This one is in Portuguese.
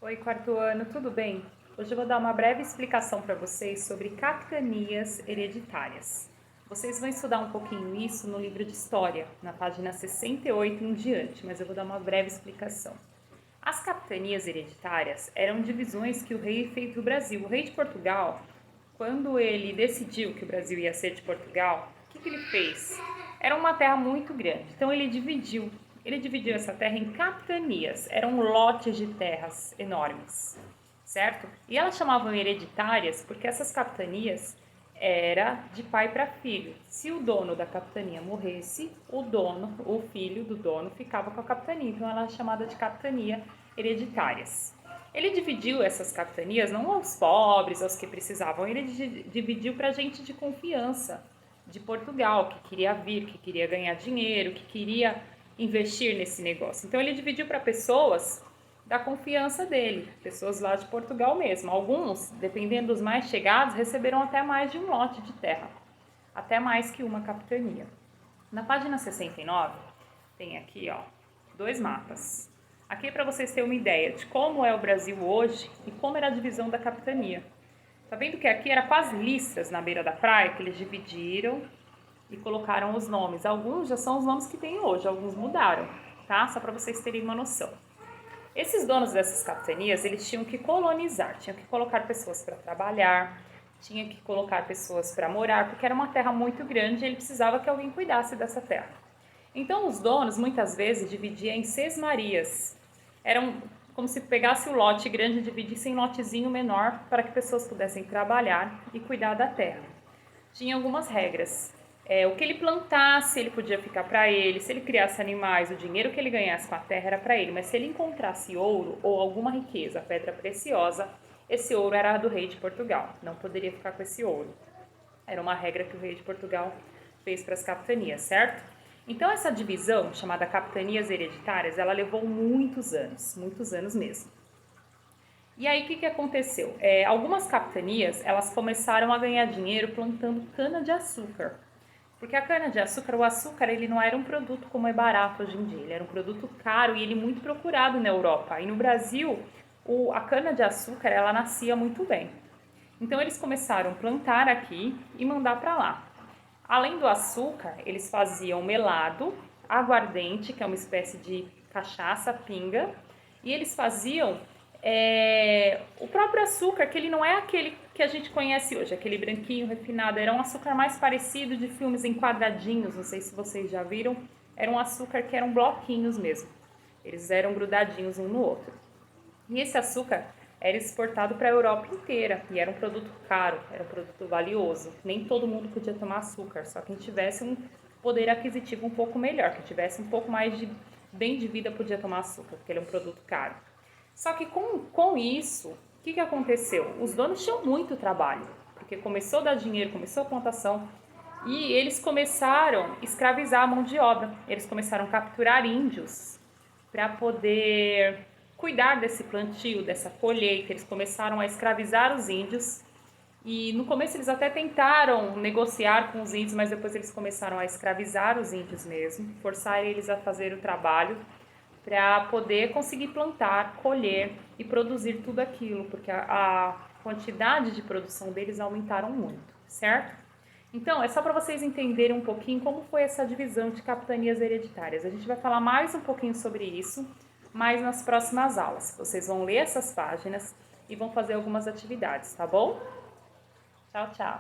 Oi, quarto ano, tudo bem? Hoje eu vou dar uma breve explicação para vocês sobre capitanias hereditárias. Vocês vão estudar um pouquinho isso no livro de História, na página 68 em diante, mas eu vou dar uma breve explicação. As capitanias hereditárias eram divisões que o rei fez do Brasil. O rei de Portugal, quando ele decidiu que o Brasil ia ser de Portugal, o que ele fez? Era uma terra muito grande, então ele dividiu essa terra em capitanias, eram lotes de terras enormes, certo? E elas chamavam hereditárias porque essas capitanias era de pai para filho. Se o dono da capitania morresse, o filho do dono ficava com a capitania, então ela é chamada de capitania hereditárias. Ele dividiu essas capitanias não aos pobres, aos que precisavam, ele dividiu para gente de confiança de Portugal, que queria vir, que queria ganhar dinheiro, que queria investir nesse negócio. Então ele dividiu para pessoas da confiança dele, pessoas lá de Portugal mesmo. Alguns, dependendo dos mais chegados, receberam até mais de um lote de terra, até mais que uma capitania. Na página 69 tem aqui, ó, 2 mapas. Aqui é para vocês terem uma ideia de como é o Brasil hoje e como era a divisão da capitania. Tá vendo que aqui era quase listras na beira da praia que eles dividiram e colocaram os nomes. Alguns já são os nomes que tem hoje, alguns mudaram, tá? Só para vocês terem uma noção. Esses donos dessas capitanias, eles tinham que colonizar, tinham que colocar pessoas para trabalhar, tinha que colocar pessoas para morar, porque era uma terra muito grande e ele precisava que alguém cuidasse dessa terra. Então os donos muitas vezes dividiam em sesmarias. Eram como se pegasse o lote grande e dividisse em lotezinho menor para que pessoas pudessem trabalhar e cuidar da terra. Tinha algumas regras. O que ele plantasse, ele podia ficar para ele. Se ele criasse animais, o dinheiro que ele ganhasse com a terra era para ele. Mas se ele encontrasse ouro ou alguma riqueza, pedra preciosa, esse ouro era do rei de Portugal. Não poderia ficar com esse ouro. Era uma regra que o rei de Portugal fez para as capitanias, certo? Então essa divisão, chamada capitanias hereditárias, ela levou muitos anos mesmo. E aí o que aconteceu? Algumas capitanias, elas começaram a ganhar dinheiro plantando cana-de-açúcar. Porque a cana-de-açúcar, o açúcar, ele não era um produto como é barato hoje em dia, ele era um produto caro e ele muito procurado na Europa. E no Brasil, a cana-de-açúcar, ela nascia muito bem. Então eles começaram a plantar aqui e mandar para lá. Além do açúcar, eles faziam melado, aguardente, que é uma espécie de cachaça, pinga, e eles faziam o próprio açúcar, que ele não é aquele que a gente conhece hoje, aquele branquinho refinado, era um açúcar mais parecido de filmes em quadradinhos, não sei se vocês já viram, era um açúcar que eram bloquinhos mesmo, eles eram grudadinhos um no outro. E esse açúcar era exportado para a Europa inteira e era um produto caro, era um produto valioso. Nem todo mundo podia tomar açúcar, só quem tivesse um poder aquisitivo um pouco melhor, que tivesse um pouco mais de bem de vida podia tomar açúcar, porque ele é um produto caro. Só que com isso, o que aconteceu? Os donos tinham muito trabalho, porque começou a dar dinheiro, começou a plantação, e eles começaram a escravizar a mão de obra. Eles começaram a capturar índios para poder cuidar desse plantio, dessa colheita. Eles começaram a escravizar os índios e no começo eles até tentaram negociar com os índios, mas depois eles começaram a escravizar os índios mesmo, forçar eles a fazer o trabalho para poder conseguir plantar, colher e produzir tudo aquilo, porque a quantidade de produção deles aumentaram muito, certo? Então, é só para vocês entenderem um pouquinho como foi essa divisão de capitanias hereditárias. A gente vai falar mais um pouquinho sobre isso, mais nas próximas aulas. Vocês vão ler essas páginas e vão fazer algumas atividades, tá bom? Tchau, tchau!